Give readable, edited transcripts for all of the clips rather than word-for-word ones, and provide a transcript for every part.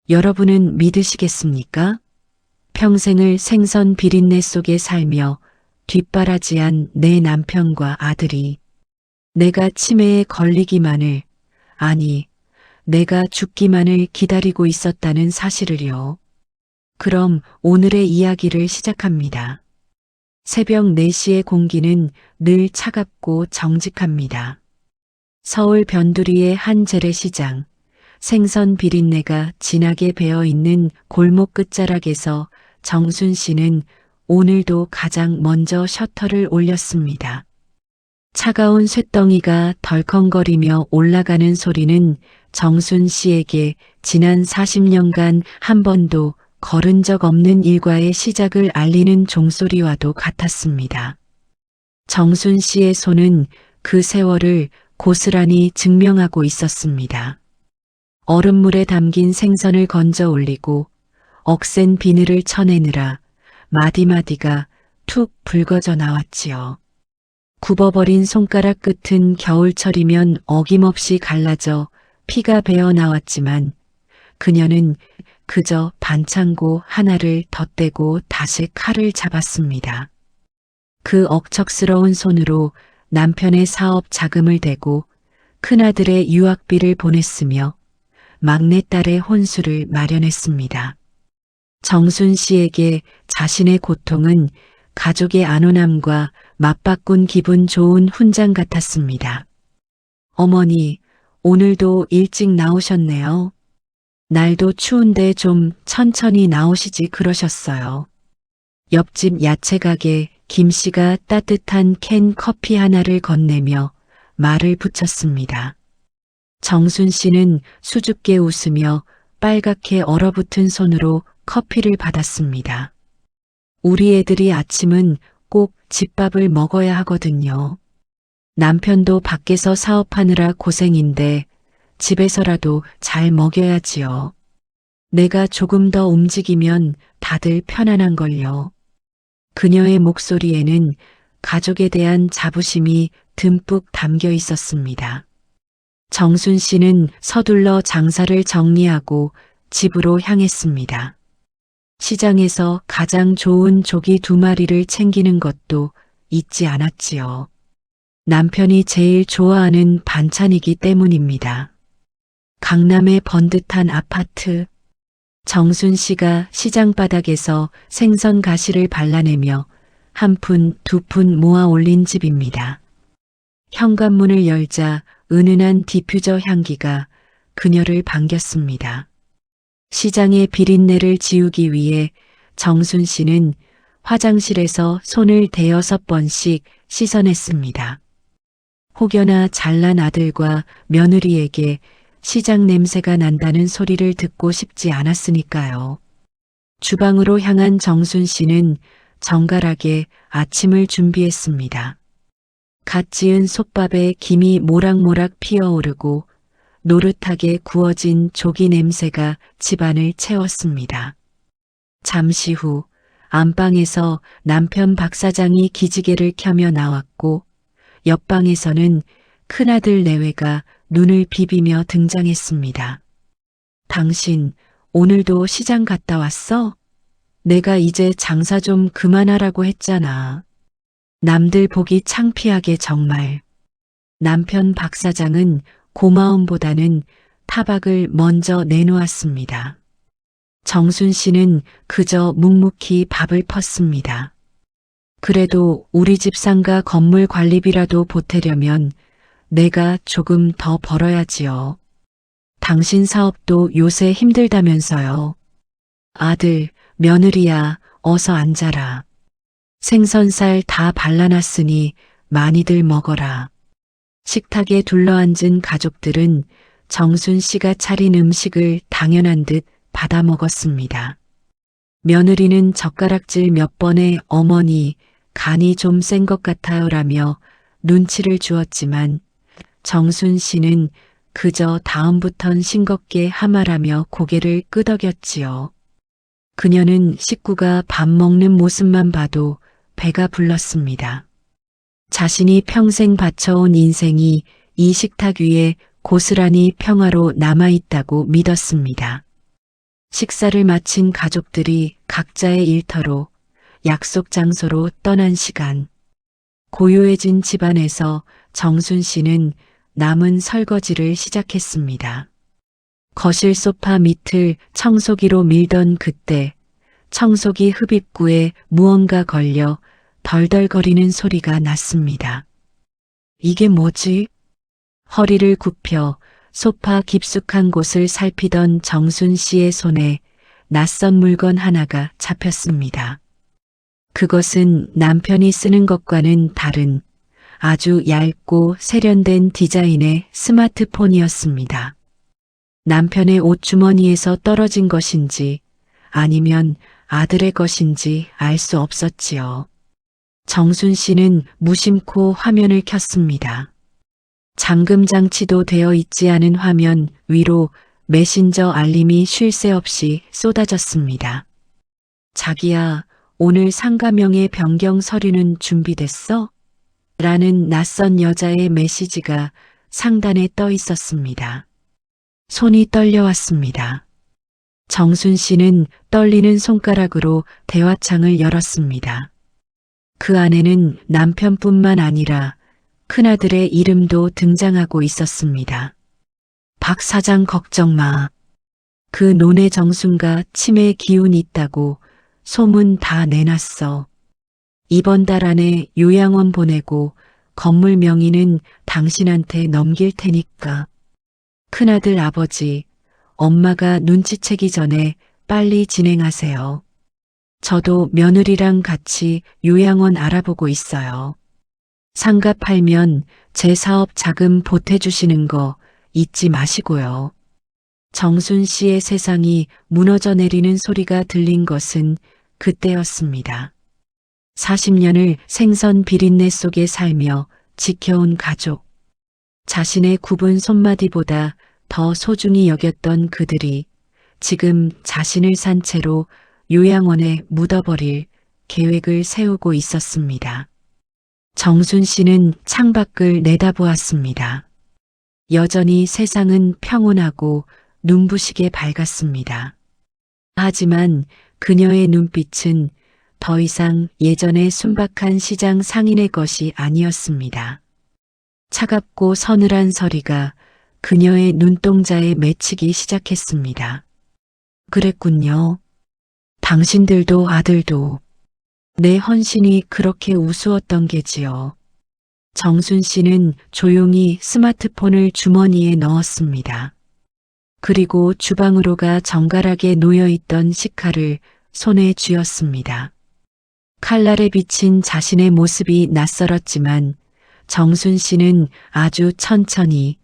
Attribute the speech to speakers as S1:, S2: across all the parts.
S1: 여러분은 믿으시겠습니까? 평생을 생선 비린내 속에 살며 뒷바라지한 내 남편과 아들이 내가 치매에 걸리기만을, 아니, 내가 죽기만을 기다리고 있었다는 사실을요. 그럼 오늘의 이야기를 시작합니다. 새벽 4시의 공기는 늘 차갑고 정직합니다. 서울 변두리의 한 재래시장, 생선 비린내가 진하게 배어있는 골목 끝자락에서 정순 씨는 오늘도 가장 먼저 셔터를 올렸습니다. 차가운 쇳덩이가 덜컹거리며 올라가는 소리는 정순 씨에게 지난 40년간 한 번도 걸은 적 없는 일과의 시작을 알리는 종소리와도 같았습니다. 정순 씨의 손은 그 세월을 고스란히 증명하고 있었습니다. 얼음물에 담긴 생선을 건져 올리고 억센 비늘을 쳐내느라 마디마디가 툭 붉어져 나왔지요. 굽어버린 손가락 끝은 겨울철이면 어김없이 갈라져 피가 배어 나왔지만 그녀는 그저 반창고 하나를 덧대고 다시 칼을 잡았습니다. 그 억척스러운 손으로 남편의 사업 자금을 대고 큰아들의 유학비를 보냈으며 막내딸의 혼수를 마련했습니다. 정순 씨에게 자신의 고통은 가족의 안온함과 맞바꾼 기분 좋은 훈장 같았습니다. 어머니, 오늘도 일찍 나오셨네요. 날도 추운데 좀 천천히 나오시지 그러셨어요. 옆집 야채가게 김 씨가 따뜻한 캔 커피 하나를 건네며 말을 붙였습니다. 정순 씨는 수줍게 웃으며 빨갛게 얼어붙은 손으로 커피를 받았습니다. 우리 애들이 아침은 꼭 집밥을 먹어야 하거든요. 남편도 밖에서 사업하느라 고생인데 집에서라도 잘 먹여야지요. 내가 조금 더 움직이면 다들 편안한걸요. 그녀의 목소리에는 가족에 대한 자부심이 듬뿍 담겨 있었습니다. 정순 씨는 서둘러 장사를 정리하고 집으로 향했습니다. 시장에서 가장 좋은 조기 2마리를 챙기는 것도 잊지 않았지요. 남편이 제일 좋아하는 반찬이기 때문입니다. 강남의 번듯한 아파트. 정순 씨가 시장 바닥에서 생선 가시를 발라내며 한 푼, 2푼 모아 올린 집입니다. 현관문을 열자 은은한 디퓨저 향기가 그녀를 반겼습니다. 시장의 비린내를 지우기 위해 정순 씨는 화장실에서 손을 대여섯 번씩 씻어냈습니다. 혹여나 잘난 아들과 며느리에게 시장 냄새가 난다는 소리를 듣고 싶지 않았으니까요. 주방으로 향한 정순 씨는 정갈하게 아침을 준비했습니다. 갓 지은 솥밥에 김이 모락모락 피어오르고 노릇하게 구워진 조기 냄새가 집안을 채웠습니다. 잠시 후 안방에서 남편 박 사장이 기지개를 켜며 나왔고 옆방에서는 큰아들 내외가 눈을 비비며 등장했습니다. 당신 오늘도 시장 갔다 왔어? 내가 이제 장사 좀 그만하라고 했잖아. 남들 보기 창피하게 정말. 남편 박 사장은 고마움보다는 타박을 먼저 내놓았습니다. 정순 씨는 그저 묵묵히 밥을 펐습니다. 그래도 우리 집 상가 건물 관리비라도 보태려면 내가 조금 더 벌어야지요. 당신 사업도 요새 힘들다면서요. 아들, 며느리야, 어서 앉아라. 생선살 다 발라놨으니 많이들 먹어라. 식탁에 둘러앉은 가족들은 정순 씨가 차린 음식을 당연한 듯 받아 먹었습니다. 며느리는 젓가락질 몇 번에 어머니, 간이 좀 센 것 같아요라며 눈치를 주었지만 정순 씨는 그저 다음부턴 싱겁게 하마라며 고개를 끄덕였지요. 그녀는 식구가 밥 먹는 모습만 봐도 배가 불렀습니다. 자신이 평생 바쳐온 인생이 이 식탁 위에 고스란히 평화로 남아있다고 믿었습니다. 식사를 마친 가족들이 각자의 일터로 약속 장소로 떠난 시간. 고요해진 집안에서 정순 씨는 남은 설거지를 시작했습니다. 거실 소파 밑을 청소기로 밀던 그때 청소기 흡입구에 무언가 걸려 덜덜거리는 소리가 났습니다. 이게 뭐지? 허리를 굽혀 소파 깊숙한 곳을 살피던 정순 씨의 손에 낯선 물건 하나가 잡혔습니다. 그것은 남편이 쓰는 것과는 다른 아주 얇고 세련된 디자인의 스마트폰이었습니다. 남편의 옷주머니에서 떨어진 것인지 아니면 아들의 것인지 알 수 없었지요. 정순 씨는 무심코 화면을 켰습니다. 잠금 장치도 되어 있지 않은 화면 위로 메신저 알림이 쉴 새 없이 쏟아졌습니다. 자기야, 오늘 상가명의 변경 서류는 준비됐어? 라는 낯선 여자의 메시지가 상단에 떠 있었습니다. 손이 떨려왔습니다. 정순 씨는 떨리는 손가락으로 대화창을 열었습니다. 그 안에는 남편뿐만 아니라 큰아들의 이름도 등장하고 있었습니다. 박 사장 걱정 마. 그 논의 정순과 치매 기운 있다고 소문 다 내놨어. 이번 달 안에 요양원 보내고 건물 명의는 당신한테 넘길 테니까. 큰아들 아버지, 엄마가 눈치채기 전에 빨리 진행하세요. 저도 며느리랑 같이 요양원 알아보고 있어요. 상가 팔면 제 사업 자금 보태주시는 거 잊지 마시고요. 정순 씨의 세상이 무너져 내리는 소리가 들린 것은 그때였습니다. 40년을 생선 비린내 속에 살며 지켜온 가족. 자신의 굽은 손마디보다 더 소중히 여겼던 그들이 지금 자신을 산 채로 요양원에 묻어버릴 계획을 세우고 있었습니다. 정순 씨는 창밖을 내다보았습니다. 여전히 세상은 평온하고 눈부시게 밝았습니다. 하지만 그녀의 눈빛은 더 이상 예전의 순박한 시장 상인의 것이 아니었습니다. 차갑고 서늘한 서리가 그녀의 눈동자에 맺히기 시작했습니다. 그랬군요. 당신들도 아들도 내 헌신이 그렇게 우스웠던 게지요. 정순 씨는 조용히 스마트폰을 주머니에 넣었습니다. 그리고 주방으로 가 정갈하게 놓여있던 식칼을 손에 쥐었습니다. 칼날에 비친 자신의 모습이 낯설었지만 정순 씨는 아주 천천히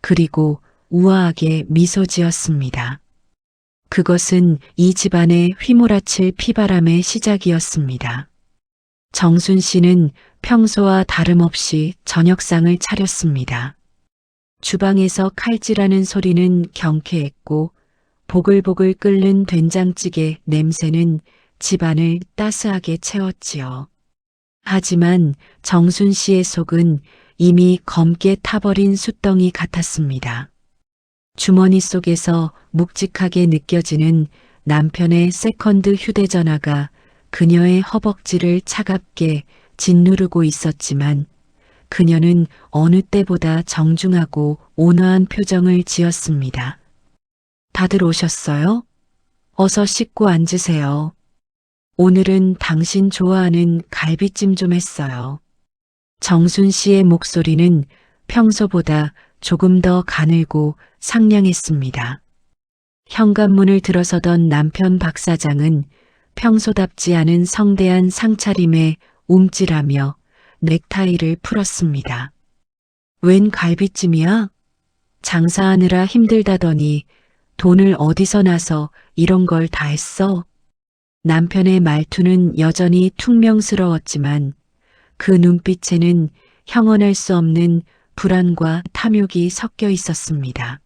S1: 그리고 우아하게 미소 지었습니다. 그것은 이 집안의 휘몰아칠 피바람의 시작이었습니다. 정순 씨는 평소와 다름없이 저녁상을 차렸습니다. 주방에서 칼질하는 소리는 경쾌했고 보글보글 끓는 된장찌개 냄새는 집안을 따스하게 채웠지요. 하지만 정순 씨의 속은 이미 검게 타버린 숯덩이 같았습니다. 주머니 속에서 묵직하게 느껴지는 남편의 세컨드 휴대전화가 그녀의 허벅지를 차갑게 짓누르고 있었지만 그녀는 어느 때보다 정중하고 온화한 표정을 지었습니다. 다들 오셨어요? 어서 씻고 앉으세요. 오늘은 당신 좋아하는 갈비찜 좀 했어요. 정순 씨의 목소리는 평소보다 조금 더 가늘고 상냥했습니다. 현관문을 들어서던 남편 박 사장은 평소답지 않은 성대한 상차림에 움찔하며 넥타이를 풀었습니다. 웬 갈비찜이야? 장사하느라 힘들다더니 돈을 어디서 나서 이런 걸 다 했어? 남편의 말투는 여전히 퉁명스러웠지만 그 눈빛에는 형언할 수 없는 불안과 탐욕이 섞여 있었습니다.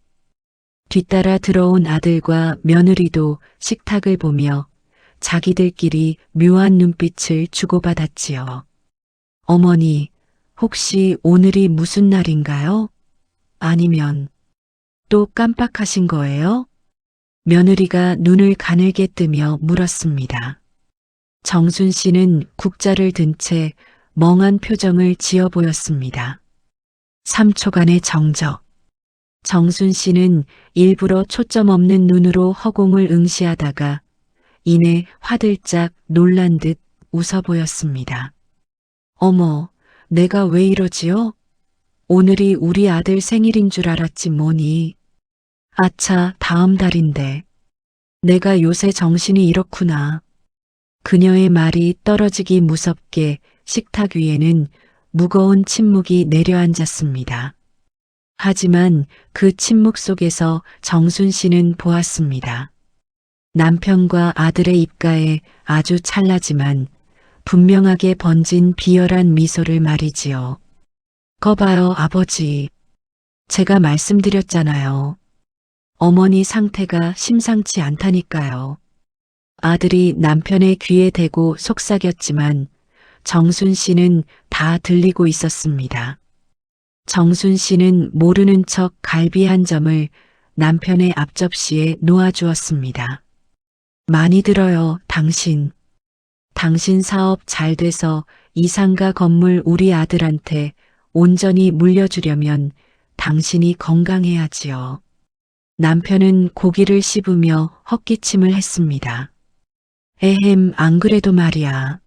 S1: 뒤따라 들어온 아들과 며느리도 식탁을 보며 자기들끼리 묘한 눈빛을 주고받았지요. 어머니, 혹시 오늘이 무슨 날인가요? 아니면 또 깜빡하신 거예요? 며느리가 눈을 가늘게 뜨며 물었습니다. 정순 씨는 국자를 든 채 멍한 표정을 지어 보였습니다. 3초간의 정적. 정순 씨는 일부러 초점 없는 눈으로 허공을 응시하다가 이내 화들짝 놀란 듯 웃어 보였습니다. 어머, 내가 왜 이러지요? 오늘이 우리 아들 생일인 줄 알았지 뭐니. 아차, 다음 달인데. 내가 요새 정신이 이렇구나. 그녀의 말이 떨어지기 무섭게 식탁 위에는 무거운 침묵이 내려앉았습니다. 하지만 그 침묵 속에서 정순 씨는 보았습니다. 남편과 아들의 입가에 아주 찰나지만 분명하게 번진 비열한 미소를 말이지요. 거봐요, 아버지. 제가 말씀드렸잖아요. 어머니 상태가 심상치 않다니까요. 아들이 남편의 귀에 대고 속삭였지만 정순 씨는 다 들리고 있었습니다. 정순 씨는 모르는 척 갈비 한 점을 남편의 앞접시에 놓아주었습니다. 많이 들어요, 당신. 당신 사업 잘 돼서 이 상가 건물 우리 아들한테 온전히 물려주려면 당신이 건강해야지요. 남편은 고기를 씹으며 헛기침을 했습니다. 에헴, 안 그래도 말이야.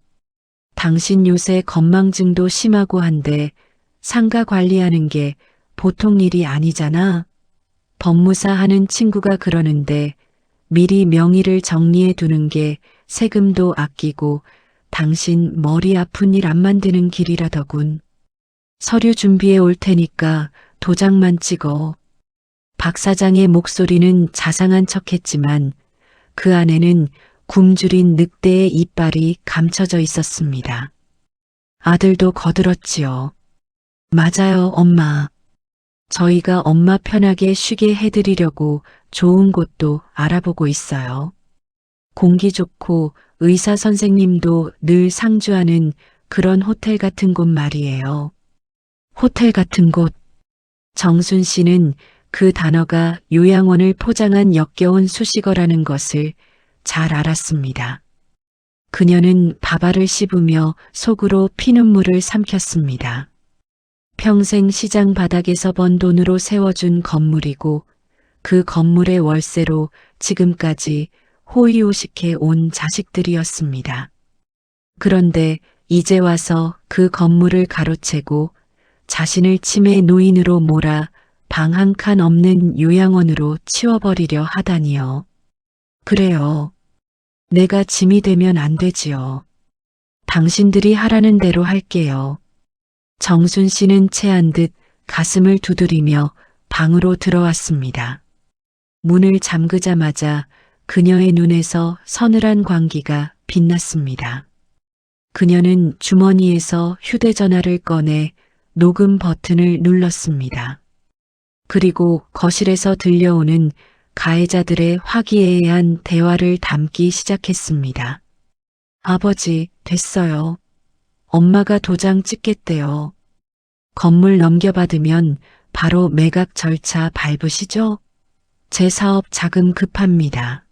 S1: 당신 요새 건망증도 심하고 한데 상가 관리하는 게 보통 일이 아니잖아. 법무사 하는 친구가 그러는데 미리 명의를 정리해 두는 게 세금도 아끼고 당신 머리 아픈 일 안 만드는 길이라더군. 서류 준비해 올 테니까 도장만 찍어. 박 사장의 목소리는 자상한 척했지만 그 안에는 굶주린 늑대의 이빨이 감춰져 있었습니다. 아들도 거들었지요. 맞아요, 엄마. 저희가 엄마 편하게 쉬게 해드리려고 좋은 곳도 알아보고 있어요. 공기 좋고 의사 선생님도 늘 상주하는 그런 호텔 같은 곳 말이에요. 호텔 같은 곳. 정순 씨는 그 단어가 요양원을 포장한 역겨운 수식어라는 것을 잘 알았습니다. 그녀는 밥알을 씹으며 속으로 피눈물을 삼켰습니다. 평생 시장 바닥에서 번 돈으로 세워준 건물이고 그 건물의 월세로 지금까지 호의호식해 온 자식들이었습니다. 그런데 이제 와서 그 건물을 가로채고 자신을 치매 노인으로 몰아 방 한 칸 없는 요양원으로 치워버리려 하다니요. 그래요. 내가 짐이 되면 안 되지요. 당신들이 하라는 대로 할게요. 정순 씨는 체한 듯 가슴을 두드리며 방으로 들어왔습니다. 문을 잠그자마자 그녀의 눈에서 서늘한 광기가 빛났습니다. 그녀는 주머니에서 휴대전화를 꺼내 녹음 버튼을 눌렀습니다. 그리고 거실에서 들려오는 가해자들의 화기애애한 대화를 담기 시작했습니다. 아버지, 됐어요. 엄마가 도장 찍겠대요. 건물 넘겨받으면 바로 매각 절차 밟으시죠? 제 사업 자금 급합니다.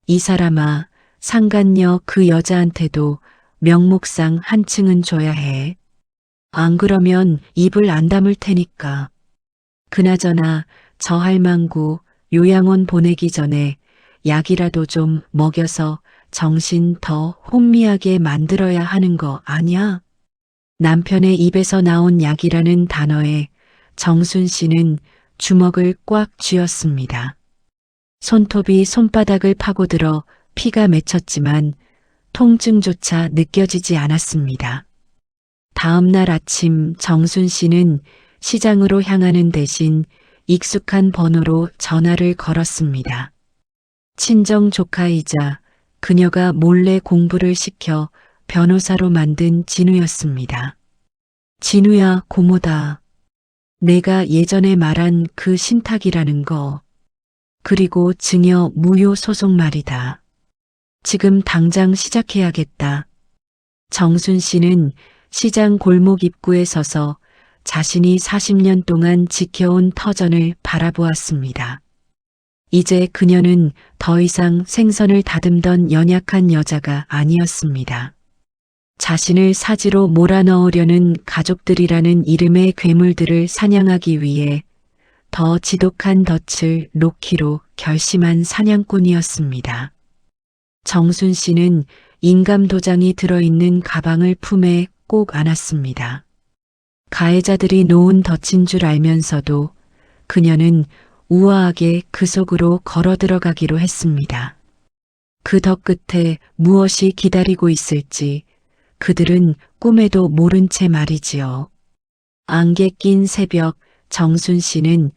S1: 이 사람아, 상간녀 그 여자한테도 명목상 한 층은 줘야 해. 안 그러면 입을 안 다물 테니까. 그나저나 저 할망구 요양원 보내기 전에 약이라도 좀 먹여서 정신 더 혼미하게 만들어야 하는 거 아냐? 남편의 입에서 나온 약이라는 단어에 정순 씨는 주먹을 꽉 쥐었습니다. 손톱이 손바닥을 파고들어 피가 맺혔지만 통증조차 느껴지지 않았습니다. 다음 날 아침 정순 씨는 시장으로 향하는 대신 익숙한 번호로 전화를 걸었습니다. 친정 조카이자 그녀가 몰래 공부를 시켜 변호사로 만든 진우였습니다. 진우야, 고모다. 내가 예전에 말한 그 신탁이라는 거. 그리고 증여 무효 소송 말이다. 지금 당장 시작해야겠다. 정순 씨는 시장 골목 입구에 서서 자신이 40년 동안 지켜온 터전을 바라보았습니다. 이제 그녀는 더 이상 생선을 다듬던 연약한 여자가 아니었습니다. 자신을 사지로 몰아넣으려는 가족들이라는 이름의 괴물들을 사냥하기 위해 더 지독한 덫을 놓기로 결심한 사냥꾼이었습니다. 정순 씨는 인감 도장이 들어있는 가방을 품에 꼭 안았습니다. 가해자들이 놓은 덫인 줄 알면서도 그녀는 우아하게 그 속으로 걸어 들어가기로 했습니다. 그 덫 끝에 무엇이 기다리고 있을지 그들은 꿈에도 모른 채 말이지요. 안개 낀 새벽 정순 씨는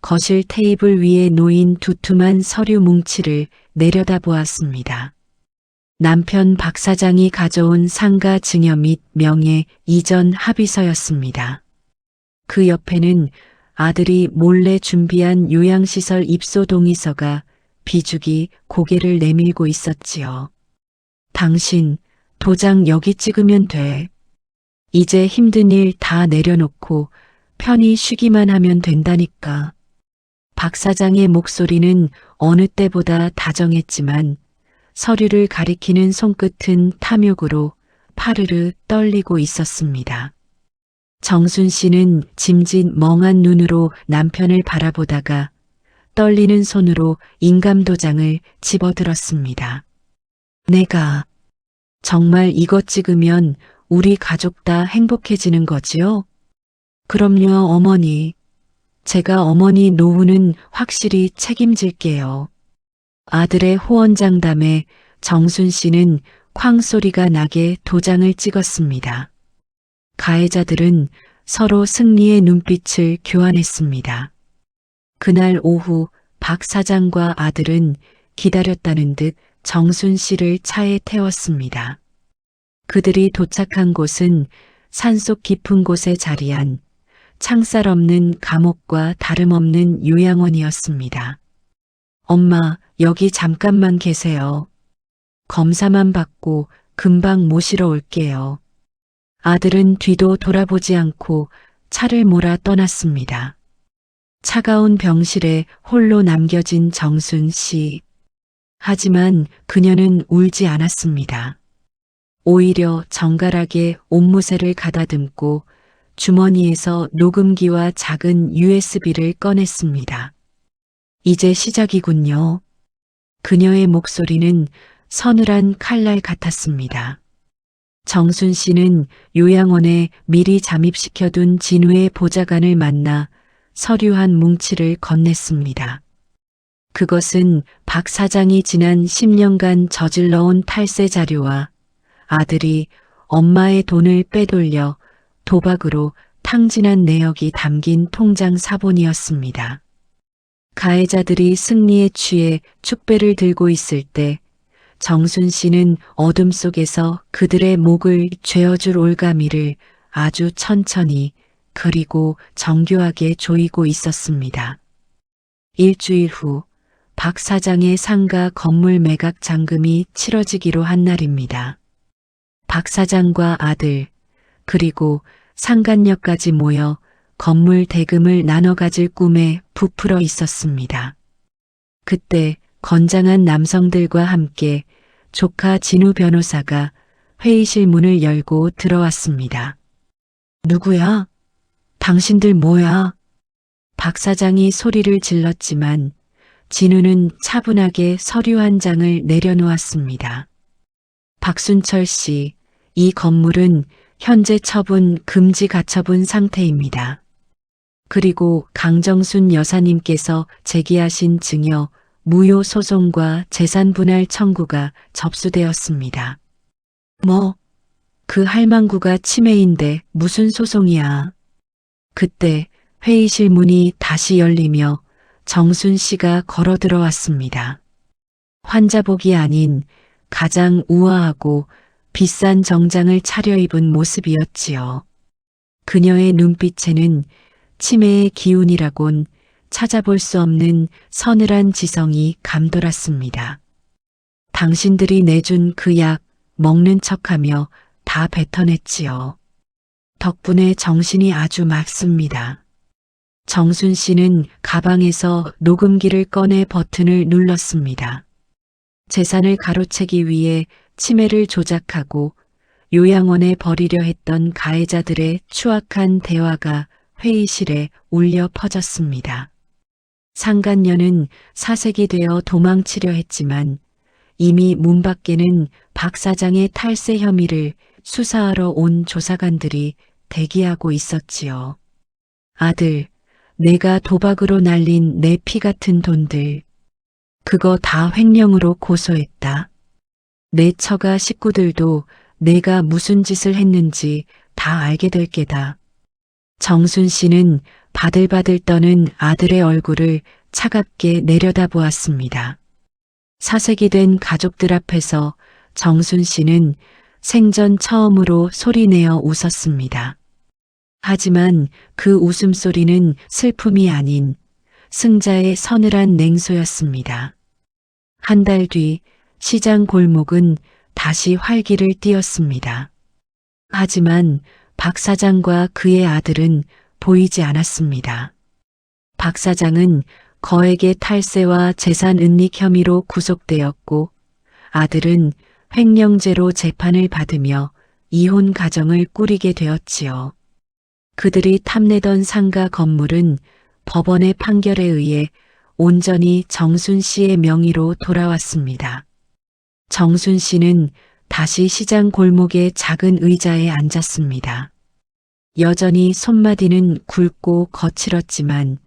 S1: 거실 테이블 위에 놓인 두툼한 서류 뭉치를 내려다보았습니다. 남편 박 사장이 가져온 상가 증여 및 명예 이전 합의서였습니다. 그 옆에는 아들이 몰래 준비한 요양시설 입소 동의서가 비죽이 고개를 내밀고 있었지요. 당신 도장 여기 찍으면 돼. 이제 힘든 일 다 내려놓고 편히 쉬기만 하면 된다니까. 박 사장의 목소리는 어느 때보다 다정했지만 서류를 가리키는 손끝은 탐욕으로 파르르 떨리고 있었습니다. 정순 씨는 짐짓 멍한 눈으로 남편을 바라보다가 떨리는 손으로 인감도장을 집어들었습니다. 내가 정말 이거 찍으면 우리 가족 다 행복해지는 거지요? 그럼요, 어머니. 제가 어머니 노후는 확실히 책임질게요. 아들의 호언장담에 정순 씨는 쾅 소리가 나게 도장을 찍었습니다. 가해자들은 서로 승리의 눈빛을 교환했습니다. 그날 오후 박 사장과 아들은 기다렸다는 듯 정순 씨를 차에 태웠습니다. 그들이 도착한 곳은 산속 깊은 곳에 자리한 창살 없는 감옥과 다름없는 요양원이었습니다. 엄마, 여기 잠깐만 계세요. 검사만 받고 금방 모시러 올게요. 아들은 뒤도 돌아보지 않고 차를 몰아 떠났습니다. 차가운 병실에 홀로 남겨진 정순 씨. 하지만 그녀는 울지 않았습니다. 오히려 정갈하게 옷무새를 가다듬고 주머니에서 녹음기와 작은 USB를 꺼냈습니다. 이제 시작이군요. 그녀의 목소리는 서늘한 칼날 같았습니다. 정순 씨는 요양원에 미리 잠입시켜둔 진우의 보좌관을 만나 서류 한 뭉치를 건넸습니다. 그것은 박 사장이 지난 10년간 저질러온 탈세 자료와 아들이 엄마의 돈을 빼돌려 도박으로 탕진한 내역이 담긴 통장 사본이었습니다. 가해자들이 승리에 취해 축배를 들고 있을 때 정순 씨는 어둠 속에서 그들의 목을 죄어줄 올가미를 아주 천천히 그리고 정교하게 조이고 있었습니다. 일주일 후 박 사장의 상가 건물 매각 잔금이 치러지기로 한 날입니다. 박 사장과 아들 그리고 상간녀까지 모여 건물 대금을 나눠 가질 꿈에 부풀어 있었습니다. 그때 건장한 남성들과 함께 조카 진우 변호사가 회의실 문을 열고 들어왔습니다. 누구야? 당신들 뭐야? 박 사장이 소리를 질렀지만 진우는 차분하게 서류 한 장을 내려놓았습니다. 박순철 씨, 이 건물은 현재 처분 금지 가처분 상태입니다. 그리고 강정순 여사님께서 제기하신 증여, 무효 소송과 재산 분할 청구가 접수되었습니다. 뭐? 그 할망구가 치매인데 무슨 소송이야? 그때 회의실 문이 다시 열리며 정순 씨가 걸어 들어왔습니다. 환자복이 아닌 가장 우아하고 비싼 정장을 차려입은 모습이었지요. 그녀의 눈빛에는 치매의 기운이라곤 찾아볼 수 없는 서늘한 지성이 감돌았습니다. 당신들이 내준 그 약 먹는 척하며 다 뱉어냈지요. 덕분에 정신이 아주 맑습니다. 정순 씨는 가방에서 녹음기를 꺼내 버튼을 눌렀습니다. 재산을 가로채기 위해 치매를 조작하고 요양원에 버리려 했던 가해자들의 추악한 대화가 회의실에 울려 퍼졌습니다. 상간녀는 사색이 되어 도망치려 했지만 이미 문 밖에는 박 사장의 탈세 혐의를 수사하러 온 조사관들이 대기하고 있었지요. 아들, 내가 도박으로 날린 내 피 같은 돈들, 그거 다 횡령으로 고소했다. 내 처가 식구들도 내가 무슨 짓을 했는지 다 알게 될 게다. 정순 씨는 바들바들 떠는 아들의 얼굴을 차갑게 내려다보았습니다. 사색이 된 가족들 앞에서 정순 씨는 생전 처음으로 소리내어 웃었습니다. 하지만 그 웃음소리는 슬픔이 아닌 승자의 서늘한 냉소였습니다. 한 달 뒤 시장 골목은 다시 활기를 띠었습니다. 하지만 박 사장과 그의 아들은 보이지 않았습니다. 박 사장은 거액의 탈세와 재산 은닉 혐의로 구속되었고 아들은 횡령죄로 재판을 받으며 이혼 가정을 꾸리게 되었지요. 그들이 탐내던 상가 건물은 법원의 판결에 의해 온전히 정순 씨의 명의로 돌아왔습니다. 정순 씨는 다시 시장 골목의 작은 의자에 앉았습니다. 여전히 손마디는 굵고 거칠었지만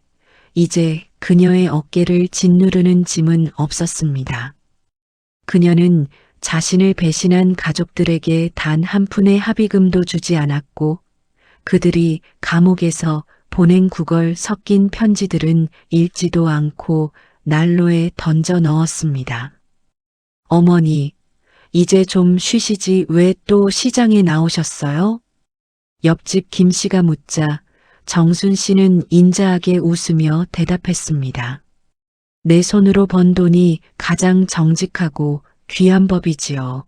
S1: 이제 그녀의 어깨를 짓누르는 짐은 없었습니다. 그녀는 자신을 배신한 가족들에게 단 한 푼의 합의금도 주지 않았고 그들이 감옥에서 보낸 구걸 섞인 편지들은 읽지도 않고 난로에 던져 넣었습니다. 어머니, 이제 좀 쉬시지 왜 또 시장에 나오셨어요? 옆집 김 씨가 묻자 정순 씨는 인자하게 웃으며 대답했습니다. 내 손으로 번 돈이 가장 정직하고 귀한 법이지요.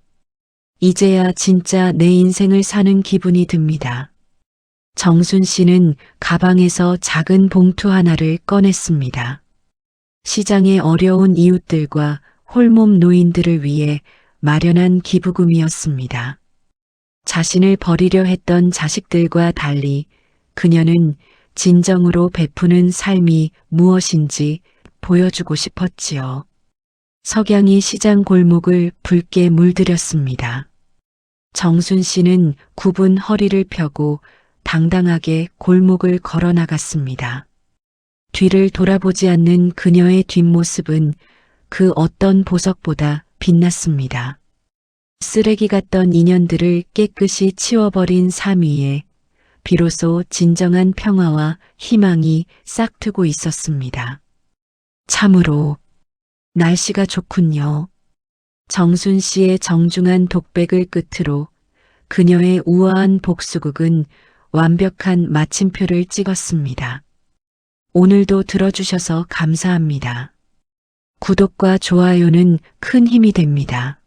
S1: 이제야 진짜 내 인생을 사는 기분이 듭니다. 정순 씨는 가방에서 작은 봉투 하나를 꺼냈습니다. 시장의 어려운 이웃들과 홀몸 노인들을 위해 마련한 기부금이었습니다. 자신을 버리려 했던 자식들과 달리 그녀는 진정으로 베푸는 삶이 무엇인지 보여주고 싶었지요. 석양이 시장 골목을 붉게 물들였습니다. 정순 씨는 굽은 허리를 펴고 당당하게 골목을 걸어 나갔습니다. 뒤를 돌아보지 않는 그녀의 뒷모습은 그 어떤 보석보다 빛났습니다. 쓰레기 같던 인연들을 깨끗이 치워버린 삶 위에 비로소 진정한 평화와 희망이 싹트고 있었습니다. 참으로 날씨가 좋군요. 정순 씨의 정중한 독백을 끝으로 그녀의 우아한 복수극은 완벽한 마침표를 찍었습니다. 오늘도 들어주셔서 감사합니다. 구독과 좋아요는 큰 힘이 됩니다.